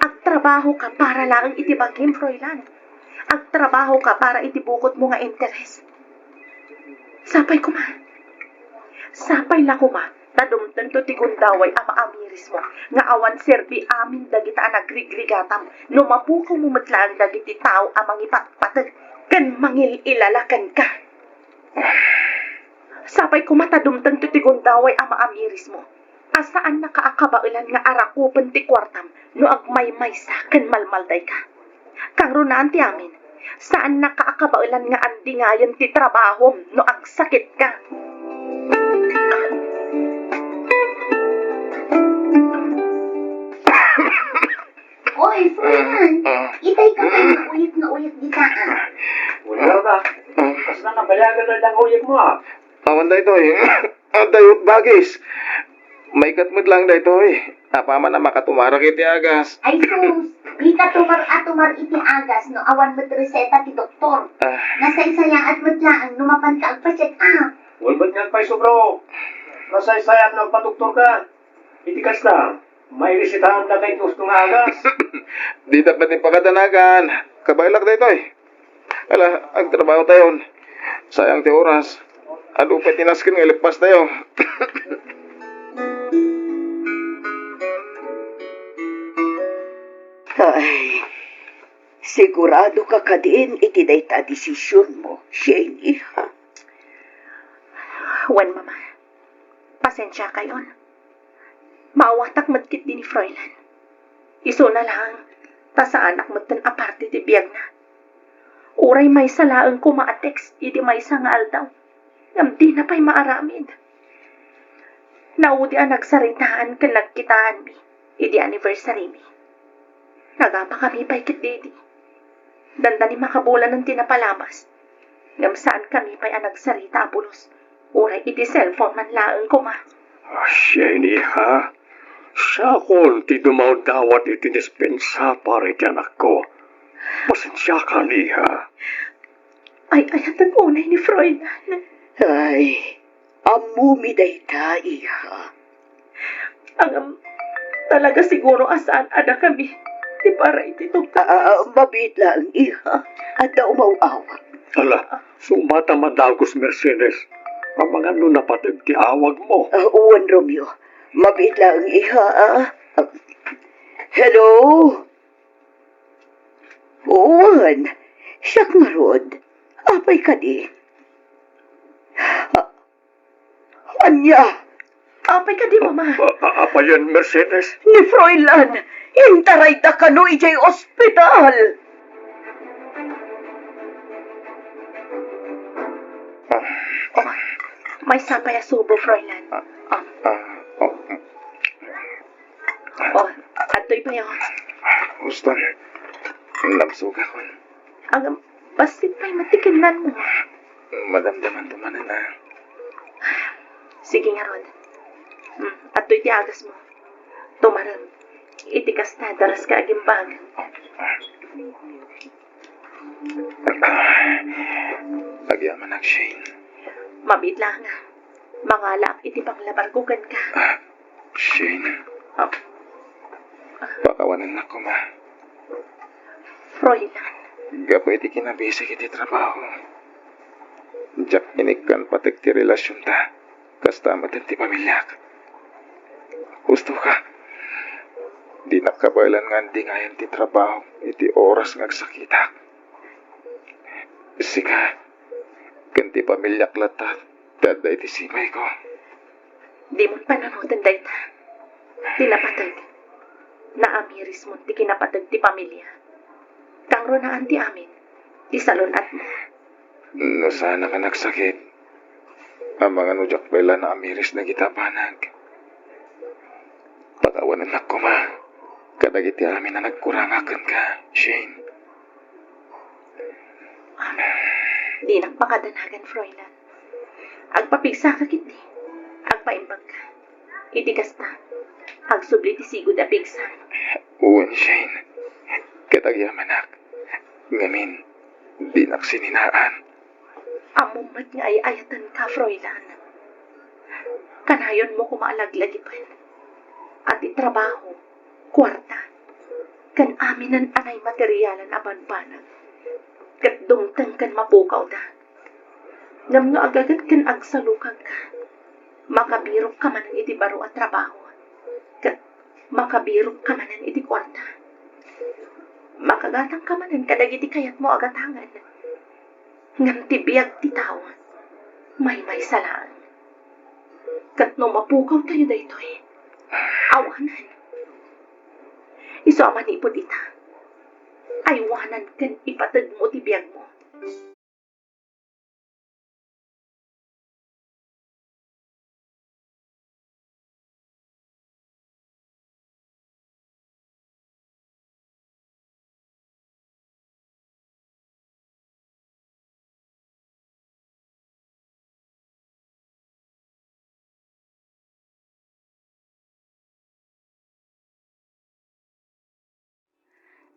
D: Agtrabaho ka para lang iti bagim, Fräulein. Agtrabaho ka para iti bukod mo nga interes. Sapay kuma. Sapay la kuma. Tadumtan to ti gundaway ama amiris mo. Nga awan serbi amin dagita nagrigrigatam. No mapukaw mo matlaan dagiti tao amang ipatpatag. Kan mangil ilalakan ka. Sapay kumatadumtan to ti gundaway ama amiris mo. Asaan nakaakabailan nga arakupan ti kwartam no agmaymay sa kan malmalday ka. Kang runaan ti amin, saan nakaakabailan nga andingayan ti trabaho no agsakit ka.
F: Oy, Fräulein, itay ka kayo na uyat di taan.
C: Wala na. Kas na nabayagan na lang uyag mo ah.
B: Awan da ito eh. Dayot bagis. May katmit lang da ito eh. Apama na makatumara kiti agas.
F: Ay sus, di ka tumar iti agas no awan met reseta ti doktor. Nasa isayaan met laang numapan ka agpa-check up.
C: Walbat nga pa bro. Nasaysayan ng padoktor ka. Itikas na. May resitahan na kay gusto nga agas.
B: Di dapat ni pagkadanagan. Kabailak da ito eh. Ala, agtrabaho tayo. Sayang ti oras. Ado pa tinaskin nga ilipas tayo.
E: Ay, sigurado ka kadin iti dayta desisyon mo, Shane, iha.
D: Wan mama, pasensya kayon. Maawatak madkit din ni Fräulein. Iso na lang, ta sa anak magtan aparte ti biyag na. Uray may salaang ko ma-text, iti may nga aldaw. Ngam di na pa'y maaramid. Naudi ang nagsaritaan kan nagkitaan mi, iti anniversary mi. Nagapa kami pa'y kit dedi. Danda ni makabulan ng tinapalabas. Ngam saan kami pa'y ang nagsarita apulos. Uray iti cellphone man laang ko ma.
C: Shane ha? Sa akong ti dumaw dawat iti dispensa para iti anak ko. Pasensya ka niha.
D: Ay, ayatan unay ni Fräulein.
E: Ay, amumi dayta, iha.
D: Talaga siguro asaan ada kami. Di para ititog
E: Mabit lang, iha. At daw mauawa.
C: Ala, sumata madagos Mercedes. Ang mga napatag ti awag mo.
E: Uwan, Romeo. Mabit lang, iha. Hello? Uwan. Siyak nga, Rod. Apay ka di. Anya,
D: Apay ka di, mama.
C: Apa yan, Mercedes?
E: ni Froilan. Intaray da ka no ijay ospital.
D: May sapay asubo, Froilan. Ato'y ba yun?
B: Gusto. Nabsuga ko.
D: Ang basit pa'y matikinan mo.
B: Madamdaman tumanan na.
D: Sige nga, Rod. Ato'y tiagas mo. Tumaran. Itikas na, daras ka agimbag.
B: Pagyaman ng Shane.
D: Mabit lang nga. Mangalak, iti panglabargugan ka.
B: Shane.
D: Oh,
B: Pakawanan na ko, ma.
D: Froilan.
B: Gapo iti kinabisi kiti trabaho. Diyak inikan patik ti relasyon ta. Kasta matin ti pamilyak. Gusto ka. Di nakabalan nga di ngayon ti trabaho. Iti oras ngagsakitak. Sika. Kanti pamilyak latat. Dada iti simay ko.
D: Di mo pananutan dayta. Tinapatag. Naamiris mo ti kinapatag ti pamilya. Kangro na anti amin. Ti salunat mo.
B: No sana ka nagsakit. Ang mga nujak pala na amiris na gitapanag. Patawanan na ko, ma. Kadagiti amin na nagkurangakan ka, Shane.
D: Di nagpakadanagan, Froilan. Agpapigsa ka kiti. Agpaimbag ka. Itigas ta. Agsubli ti sigud a pigsa.
B: Uwan, Shane. Katagyaman ngamin, di naksininaan.
D: Amumat nga ay ayatan ka, Froilan. Kanayon mo kumaalaglagipan. At itrabaho, kwarta. Kan aminan anay materyalan abanbanag. Kat dumtang kan mapukaw da. Ngam nga agagat kan agsalukag ka. Makabirok ka manan iti baro at trabaho. Kat makabirok ka manan iti kwarta. Makagatang ka manan kadagiti kayat mo agatangan. Ngam tibiyag ti tao. May salaan. Kat no mapukaw tayo daytoy. Awanan. Iso manipod ita. Aywanan kan ipatag mo tibiyag mo.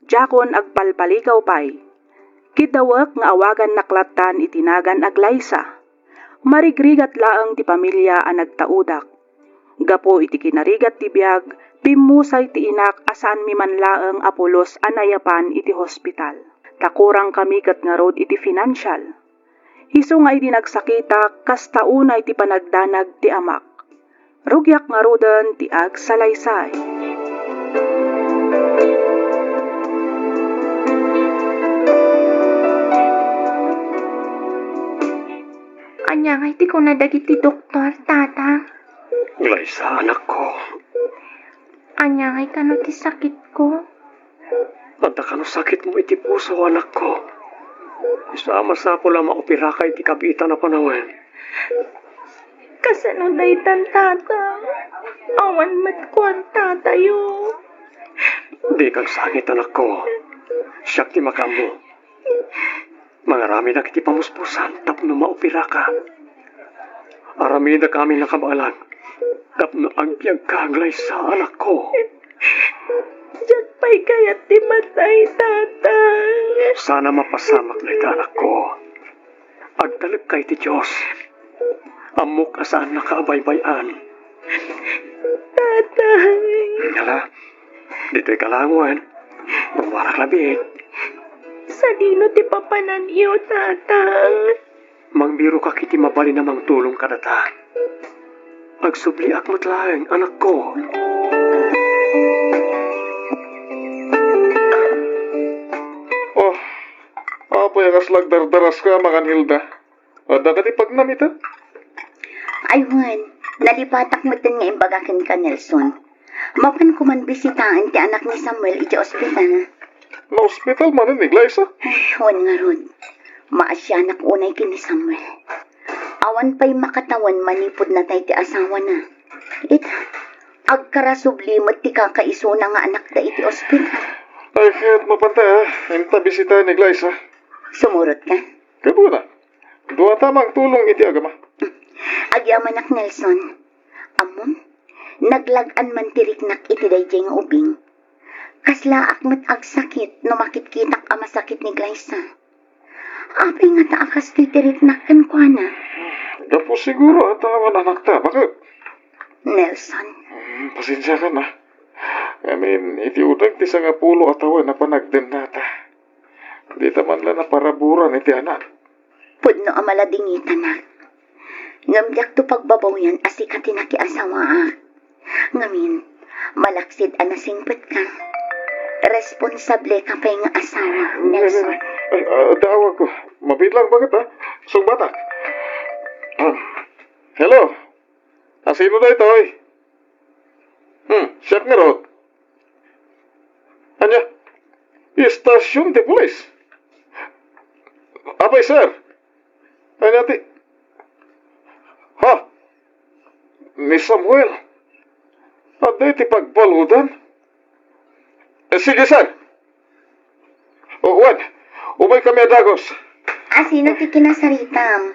A: Jakon agpalpaligaw pay. Kidawak nga awagan naklatan itinagan aglaysa. Marigrigat laang ti pamilya ang nagtaudak. Gapo iti kinarigat ti biyag, pimusay ti inak asaan mi man laang apulos anayapan iti hospital. Takurang kami kat nga road iti financial. Hiso nga iti nagsakita kas taunay ti panagdanag ti amak. Rugyak nga rodan ti ag salaysay.
F: Anya nga iti ko nadagiti doktor, tata.
C: Glaysa, anak ko.
F: Anya nga ikano ti sakit ko.
C: Anta ka no sakit mo iti puso, anak ko. Isama sa po lang maopera ka iti kabita na panawen.
F: Kasano daytan, tata. Awan matkwan, tatayo.
C: Di kang sakit, anak ko. Siyak ti makamo. Mangarami na kiti pamuspusan, tapno maopera ka. Arami na kami nakabalag. Tapno agbyag ka, Glaysa, anak ko.
F: Diyan pa'y kayat ti matay, tata.
C: Sana mapasamak na ito, anak ko. Agtalip kay ti Diyos. Amok asaan nakaabaybayan.
F: Tata.
C: Hala, dito'y kalanguan. Pagwarak labit.
D: Sa dino ti papanan iyo, tatang.
C: Mangbiro ka kiti mabali namang tulong ka data. Agsubli ak matlaeng, anak ko.
B: Oh, apa yang aslag dardaras ka, Mangan Hilda? Ada ka di pagnamita?
F: Aywan, nalipatak mo din nga imbagakin ka, Nelson. Mapan ko man bisitaan ti anak ni Samuel iti ospital.
B: Na hospital man ni Glyza?
F: Ay, wan nga ron. Maasyanak unay kini Samuel. Awan pa'y makatawan manipod na tayo ti asawa na. Agkarasublimot ti kakaiso na nga anak da iti ospital.
B: Ay, kaya't mapantay ha. Inta bisita ni Glyza.
F: Sumurot ka?
B: Kaya na. Dua tamang tulong iti agama.
F: Agyamanak Nelson. Amon, naglagan man tiriknak iti dayjay nga ubing. Kasla akmet agsakit no makitkitak ama sakit ni Glyza. Apay nga taakas ti tiriknakan ko na.
B: Gapo siguro at awan anak ta. Bakit?
F: Nelson,
B: Pasensya ka na. Iti udang ti nga pulo atawa na panagden nata. Di taman lang na paraburan iti anak.
F: pudno amala dingitan na. Ngamyak to pagbabaw yan asikati na ki asawa. Ngamin, malaksid anasingpet ka. Responsable ka pa nga asawa, Nelson.
B: Ay, tawag ko. Mabidlang bakit ha? Sugbatak. Hello? Sino na ito eh? Siya nga ro. Anya? Istasyon de pulis. Apay sir? Anya ti? Ha? Ni Samuel? Aday ti pagbaludan? Sige sir. Juan, umay kami adagos.
F: Sino ti kinasaritam?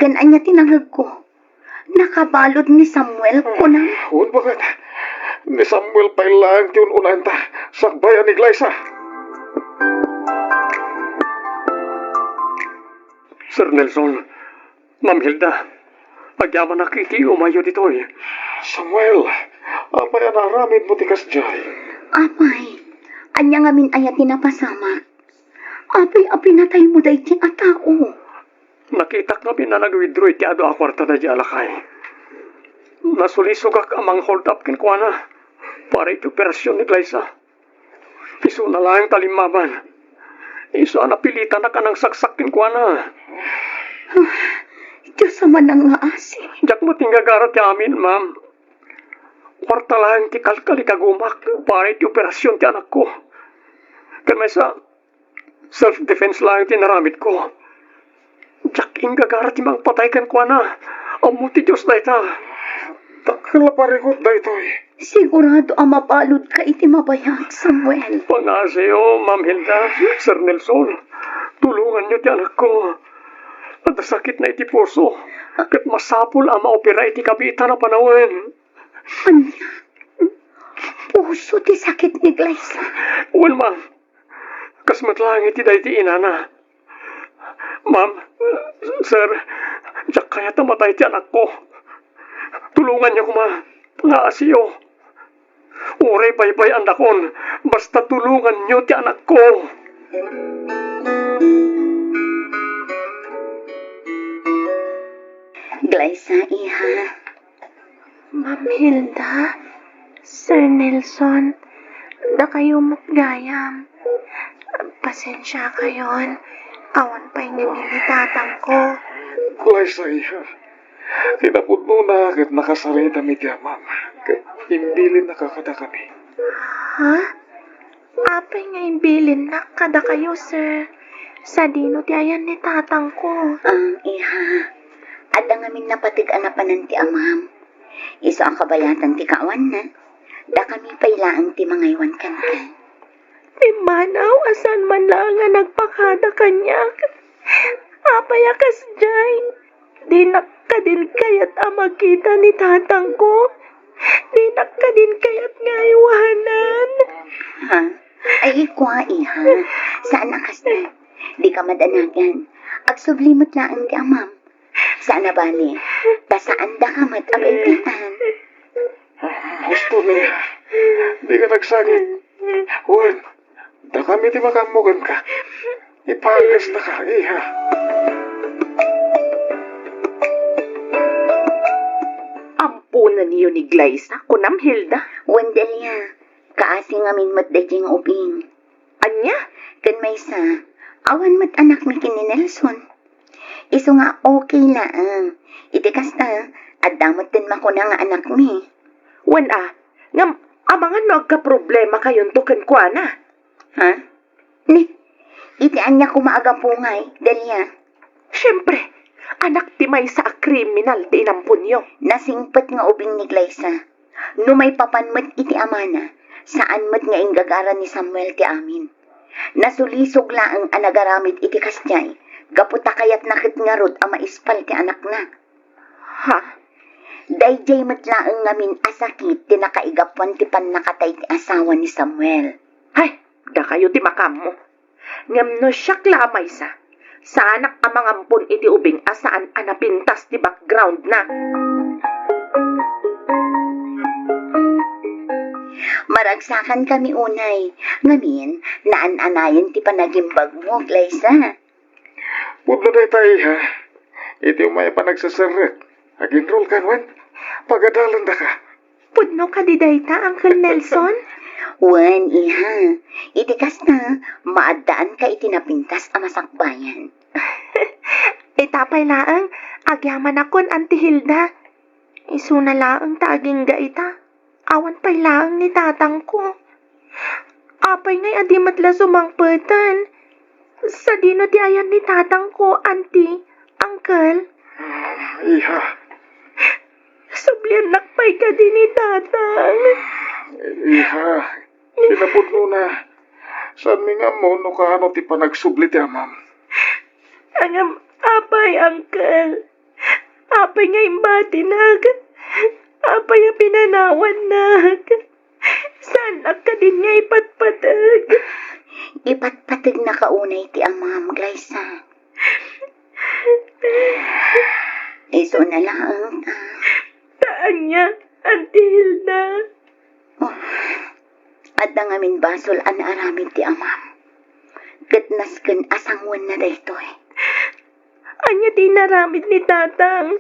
F: Anya tinangag ko. Nakabalod ni Samuel ko na.
B: Juan, bakit? Ni Samuel pa ilang ti unahan ta. Sakbayan ni Glyza.
C: Sir Nelson, Ma'am Hilda, agyaman na kiti umayo dito eh.
B: Samuel, apay anaramid mo tikas jay.
F: Apay, anya ngamin ayat tinapasama. Apay natay mo day ti atao.
C: Nakitak namin na nag-withdraw iti ado a kwarta na di alakay. Nasulisog ak amang hold up kinkwana para iti operasyon ni Glyza. Iso na lang talimaban. Iso napilitan na ka ng saksak kinkwana.
F: Diyos naman ang ngaasi.
C: Diyak mo tinggagarat ya amin, ma'am. Kwarta lang ti kalkali kagumak para iti operasyon ti anak ko. Kan may sa self-defense lang ti naramit ko. Diyak inggagarat ti mang patay kan kwa na. Amo ti Diyos na ita.
B: Takala parigot na ito eh.
F: Sigurado ang mapalod ka iti mabayag, Samuel.
C: Pangaseo, Ma'am Hilda, Sir Nelson. Tulungan niyo ti anak ko. At sakit na iti puso. Kat masapul ang maopera iti kabita na panawin.
F: Anya? Puso ti sakit ni Glyza.
C: Well, ma'am. Kasmat lang iti dahi ti inana. Ma'am, sir, diyak kaya tamatay ti anak ko. Tulungan niyo ko, ma. Pangaasiyo. Uray baybay andakon. Basta tulungan niyo ti anak ko.
F: Glyza, iha.
D: Ma'am Hilda, Sir Nelson, da kayo magayam. Pasensya kayon. Awan pa yung namimitatan ko.
B: Glyza iha. Tinapod mo na agad nakasarita mi ti amam. Kat imbilin nakakada kami.
D: Ha? Apay nga imbilin na kada kayo, sir. Sa dino ti ayan ni tatang ko.
F: Ang iha. Ada ngamin napatig-anapanan ti amam. Iso ang kabayatan ti kawan na. Da kami pailaan ti mga iwan kan.
D: Imanaw, asan man lang nga nagpakada kanya. Apay akas dyan. Di nakadin kayat ang magkita ni tatang ko. Di nakadin kayat nga iwanan.
F: Ha? Ay, ikwa, iha. Saan akas na? Di ka madanagan. Agsublimot lang ti amam. Saan na bali? Tasaan da ka mat abintihan.
B: Gusto niya. Di ka nagsagit. Juan, Da kami di makamugan ka. Ipagas na ka, iha.
D: Ampunan niyo ni Glyza, kunam Hilda.
F: Wendelia, kaasi ngamin mat dayjing ubing.
D: Anya?
F: Kan may sa, awan mat anak mi kini Nelson. Iso nga okay laang. Iti kasta, at damot din makuna nga anak mi.
D: Wan ngam, amangan mo agka-problema kayon to kenkwana.
F: Ha? Ni, iti anya ko maagapungay, Delia.
D: Siyempre, anak ti may sa kriminal ti inampun nyo.
F: Nasingpet nga ubing ni Glyza. No may papanmat iti amana, saan mat nga ingagaran ni Samuel ti amin. Nasulisog laang anagaramid iti kastiyay, gaputa kayat nakit nga rod ama ispal ti anak na.
D: Ha?
F: Dayjay mat laang ngamin asakit ti nakaigapwan ti nakatay ti asawa ni Samuel.
D: Hay, da kayo ti makam mo. Ngam no siyak lamay sa. Sa anak amang ampun iti ubing asaan anapintas ti background na.
F: Maragsakan kami unay. Ngamin, naan-anayon ti panagimbag mo, Glyza.
B: Pudlo day tayo, ha? Iti umay pa nagsasarat. Aginroll ka, Wan. Pagadalan da ka.
D: Pudno ka di dayta, Uncle Nelson?
F: Wan, iha. Iti kasta, maadaan ka iti napintas a masakbayan.
D: Itapay laang, agyaman akon, Auntie Hilda. Isuna laang taging gaita. Awan pay laang ni tatang ko. Apay ngay adimat la sumangpetan. Sa dino ti ayan ni tatang ko, Auntie, Uncle.
B: Iha.
D: Sublian nakpay ka din ni tatang.
B: Iha. Sinapod mo na. Saan mi nga mo no kaano ti panagsubli ti amam?
D: Angam, apay, Uncle. Apay nga imbatinag. Apay ang pinanawan nag. Saan ka din nga ipatpatag?
F: Ipatpatag na kaunay ti amam, Glyza. Iso na lang.
D: Taan niya, Auntie Hilda.
F: At ngamin basol an aramid ti amam. Katnasken asangwan na daytoy.
D: Anya di naramid ni tatang.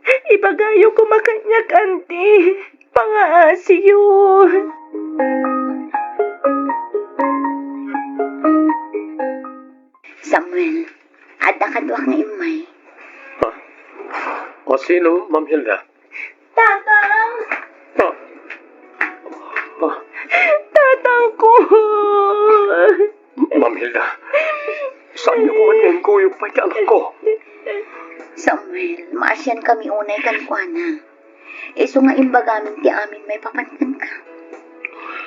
D: Ibagayo ko makanyak, Auntie. Pangaasiyo.
F: Samuel, adda kadwa nga imay.
C: O sino, Ma'am Hilda?
D: Tatang!
C: Ah. Ah,
D: Tatang ko!
C: Ma'am Hilda, saan niyo kuman ngayon kuyog pa iti anak ko?
F: Samuel, maasyan kami unay kankwana. Iso nga imbagamin ti amin may papankan ka.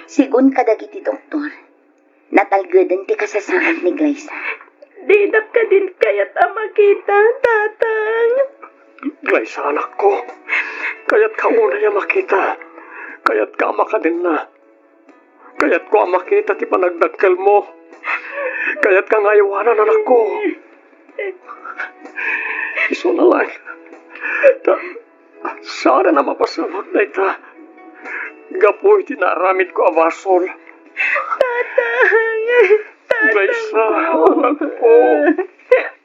F: Sigun kadagiti doktor, natalgadan ti kasasaan ni Glyza.
D: Dinap ka din kaya't makita, tatang.
C: Glyza, anak ko. Kaya't ka una niya makita. Kaya't ka ama ka din na. Kaya't ko ang makita ti panagdagkal mo. Kaya't ka ngayawanan, anak ko. Iso na lang. Sana na mapasamot na ita. Gapoy tinaramid ko abasol.
D: Tatang!
C: Glyza, anak ko.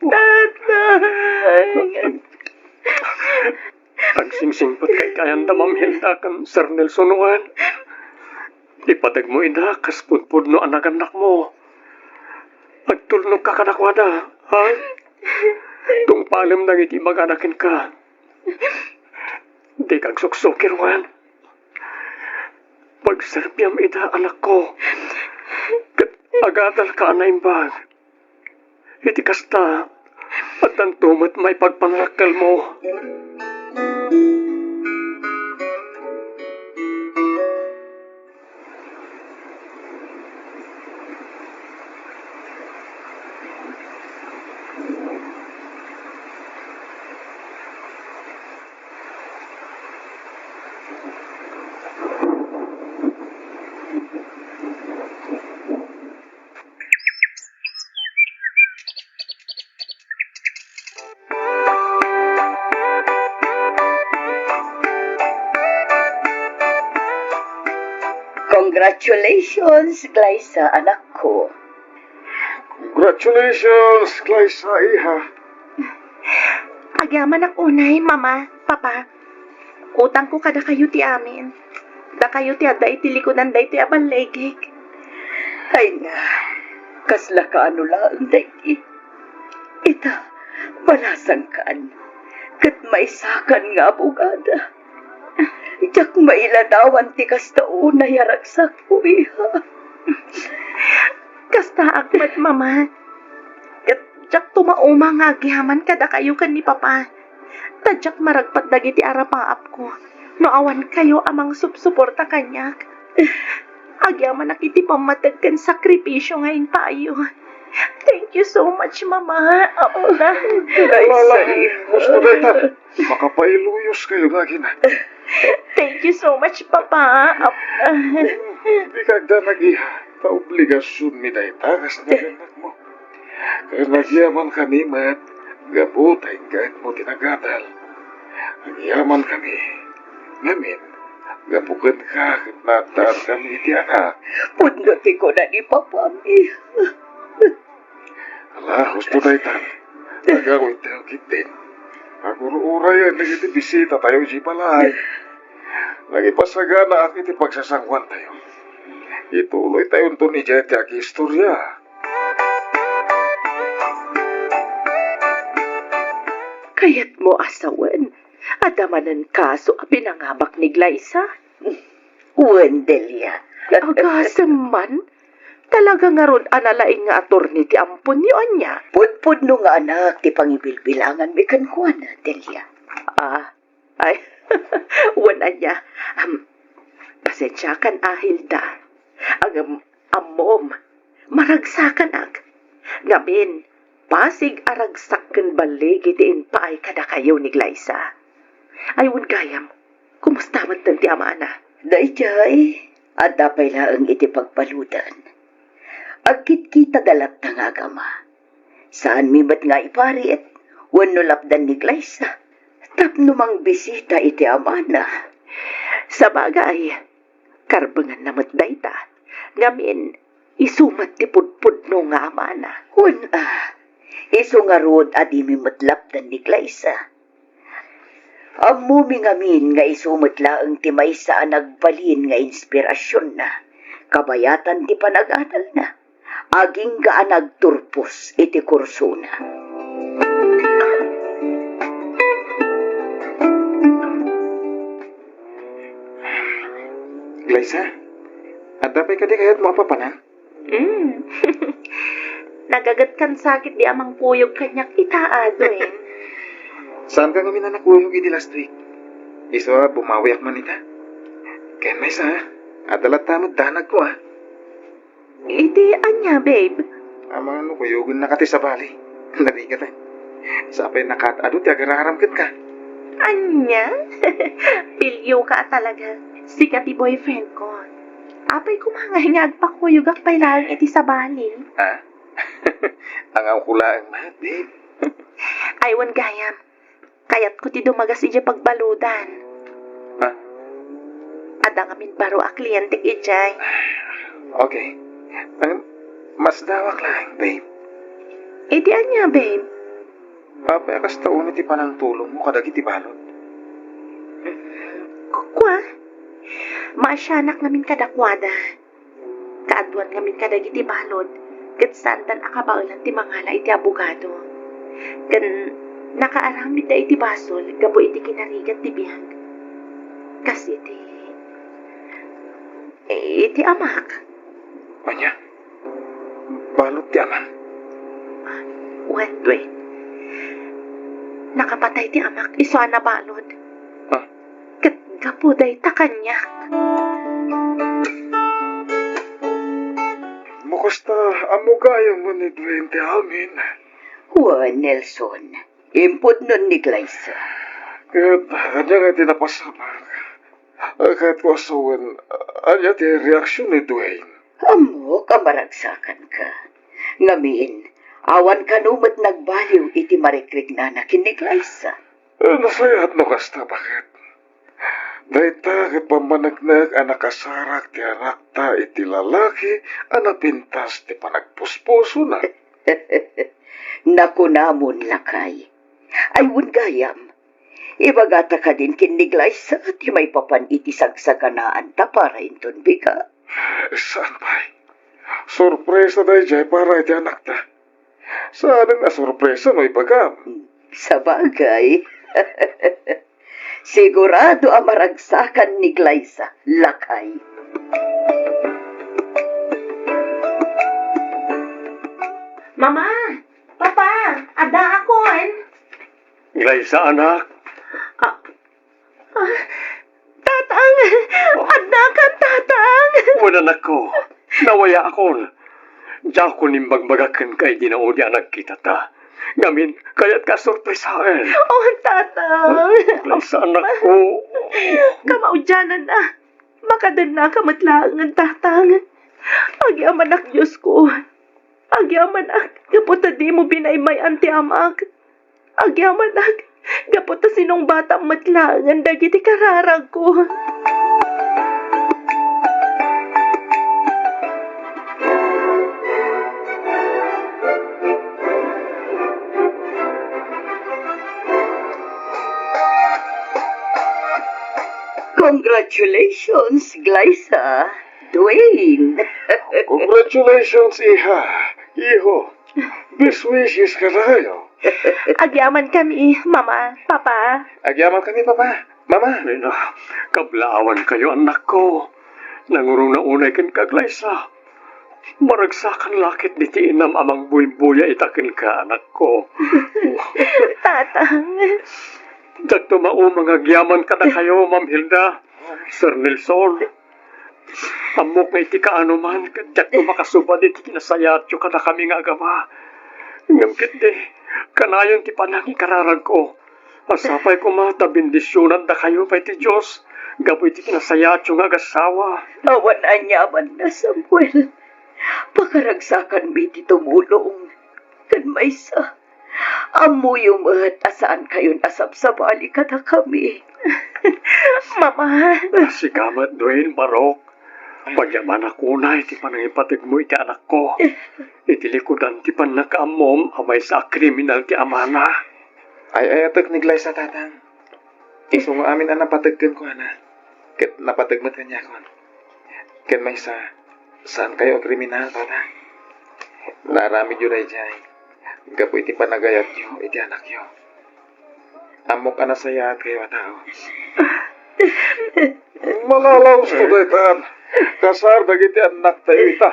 D: Tatang!
C: Nagsingsingpot kay kayan da Ma'am Hilda kan Sir Nelson Juan. Ipadag mo ina, kaspunpod no anak-anak mo. Agtulnog ka kanakwada, ha? Tungpalim nang iti maganakin ka. Di kag suksukir, Juan. Pagserbiam ita, anak ko. Kat agadal ka na imbag. Iti kasta, at ang tumat may pagpanrakal mo.
E: Congratulations, Glyza, anak ko.
B: Congratulations, Glyza, iha.
D: Agyaman ak unay, mama, papa. Utang ko kada kayo ti amin. Da kayo ti adda iti likudan da iti abalegig.
E: Ay nga, kasla ka ano lang, dahi. Ita, balasang kaan. Kat maisakan nga abogada. Diyak mailadawan ti kasta una yaragsak ko, iha.
D: Kasta agmat, mama. Kat jak tumauma nga agyaman kada kayo kan ni papa. Tadyak maragpat dagiti arapaap ko. No awan kayo amang supsuporta kanyak. Agyaman nakiti pamatag kan sakripisyo ngayon payo. Thank you so much, mama. Apo na.
B: Malaki, gusto na ita. Makapailuyos kayo nga gina.
D: Thank you so much, papa. Apo na.
B: Di kagda nag-iha. Paobligasyon mi na ita, kas naganak mo. Kaya nagyaman kami, mat. Gabutay kahit mo tinagadal. Ang yaman kami. Ngamin, gabukan ka kahit nataan kami iti anak.
E: Punduti ko na ni papa, iha.
B: Ala, gusto na itan. Nagawin tayo kitin. Aguro-ura yan, nagiti bisita tayo di balay. Nagipasagana ang iti pagsasangwan tayo. Ituloy tayo ito ni Jete ang istorya.
D: Kayat mo asawan. Adamanan kaso a pinangabak ni Glyza.
E: Wendelia.
D: Agasam man. Talaga nga ron analaing nga attorney ti ampun ni Anya.
E: Pudpud no nga anak, ti pangibilbilangan mi kan kuana, Delia.
D: Ay, wala niya. Pasensya kan Hilda. Ang amom, maragsakan ak. Ngamin, pasig aragsak kan balig itiin paay kada kayo ni Glyza. Ayun gayam, kumusta man tanti amana?
E: Dayjay, at dapay laang iti pagpaludan. Agkit kita dalat tangagama. Saan mi ba't nga ipariit? Wano lapdan ni Glyza. Tapno mang bisita iti amana.
D: Sa bagay, karbangan namat dayta. Ngamin, isumat ti pudpud no nga amana.
E: Iso nga rod adi mi matlapdan ni Glyza. Ammo mi ngamin nga isumat laang ti maysa ang nagbalin nga inspirasyon na. Kabayatan ti panag-adal na. Aging gaan nagturpos iti kursuna.
B: Glyza, at dapay ka di kaya't mo apapanan?
D: Nagagat kan sakit di amang puyog kanyak itaado eh.
B: Saan ka kami na nakuyog iti last week? Iso, bumawiak man ita. Kaya may sa, adalat tamad danag ko
D: Iti anya, babe.
B: Ama ano, kuyugon na kati sa bali. Nabigat Sapay nakatado, ti agararamkit ka.
D: Anya? Pilyo ka talaga. Sikat ti boyfriend ko. Apay kumangay nga agpakuyog ak pailang iti sa bali.
B: Ang angkulaang mahat, babe.
D: Aywan gayam. Kayat ko ti dumagas iti pagbaludan. Adang amin baro a kliyentik ijay.
B: Okay. Mas dawak lang, babe.
D: Iti anya, babe.
B: Papayakas taon iti panang tulong mo kadag iti balot.
D: Kwa? Maasyanak ngamin kadakwada. Kaadwan ngamin kadag iti balod. Kat sandan akabaulan ti mangala iti abogado. Kan nakaaramid da iti basol, gabo iti kinarigat ti biyag. Kas iti amak.
B: Anya? Balot ti aman?
D: Wait. Nakapatay ti amak, iso na balod. Kat gapuday ta kanya.
B: Mukasta amugaya mo ni Dwayne ti amin.
E: Juan Nelson, impod nun ni Glyza.
B: Kahit anya nga tinapasabak. Kahit wasawan, anya ti reaksyon ni Dwayne.
E: Amo, kamaragsakan ka. Ngamin, awan ka numat nagbaliw iti marikrig na nakin ni Glyza.
B: Nasayat no kasta, bakit? Dayta ket pamanagnak anak kasarak ti anak ta iti lalaki, anapintas ti panagpuspuso na.
E: Naku namon lakay. Aywun gayam. Ibagata ka din kiniglay sa ti may papan itisag sa kanaan ta para inton biga.
B: Saan ba? Sorpresa dahil dyan para iti anak ta. Saan na sorpresa no ibagam?
E: Sa bagay. Sigurado ang maragsakan ni Glyza, lakay.
D: Mama! Papa! Ada akon!
C: Glyza, anak.
D: Tatang! Ada kan tatang!
C: Wala na ko. Nawaya akon. Diyan ko nimbagbagakan kay ginaudi anak kita ta. Ngamin, kaya't ka sorpresahan.
D: Oh, tatang!
C: Glyza, anak ko.
D: Kamaudyanan na. Makadan na kamatlangan, tatang. Agyaman ak, Diyos ko. Agyaman ak, kaputa di mo binaymay anti amak. Agyaman ak, kaputa sinong batang matlangan, dagiti kararag ko.
E: Congratulations, Glyza. Dwayne.
B: Congratulations, iha. Iho. Best wishes ka tayo.
D: Agyaman kami, Mama, Papa.
B: Agyaman kami, Papa. Mama.
C: Nina, kablaawan kayo, anak ko. Nangurong na unay kan ka, Glyza. Maragsakan lakit di ti inam amang buy-buya itakin ka, anak ko.
D: Tatang.
C: Dagto mga agyaman ka na kayo, Ma'am Hilda. Sir Nelson. Amok nga iti kaano man, dagto makasubad iti kinasayat yung kada kami nga agama. Ngamkit di, kanayon ti panangi kararag ko. Masapay ko mata bendisyonan da kayo pa iti Diyos. Gapo iti kinasayat yung agasawa.
E: Awan anyaman na, Samuel. Pakaragsakan mi ti tumulong. Kan may sa. Amo yung asaan kayon asap sa bali kada kami.
D: Mama.
C: Sigamat, Dwayne, Barok. Pagyaman ako na, iti panangipatig mo iti anak ko. Iti likodan ti panakaamom, amay sa kriminal ti amana.
B: Ay, atak ni Glyza, tatang. Iso nga amin ang napatagkan ko, ana. Kat napatagmat kanya ko. Kat may saan kayo kriminal, tatang? Narami yun ay dyan. Gapo iti panagayat nyo, iti anak nyo. Amok anasayat kayo tao. Malalaos ko daytan. Kasar dagiti anak tayo ita.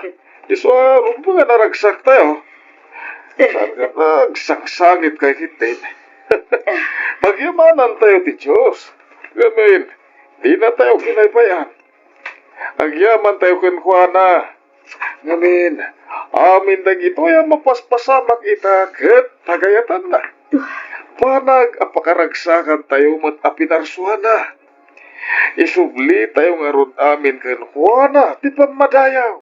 B: Iswa, mga naragsak tayo. Saan ka nagsangsangit kay kitin. Pagyamanan tayo ti Diyos. Gamin, di na tayo kinaypayan. Agyaman tayo kinkuana. Ngamin, amin na ito yung mapaspasamak ita ket tagayatan na. Panag apakaragsakan tayo mat apinarsuana. Isubli tayo nga ron amin ken kuana ti pamadayaw.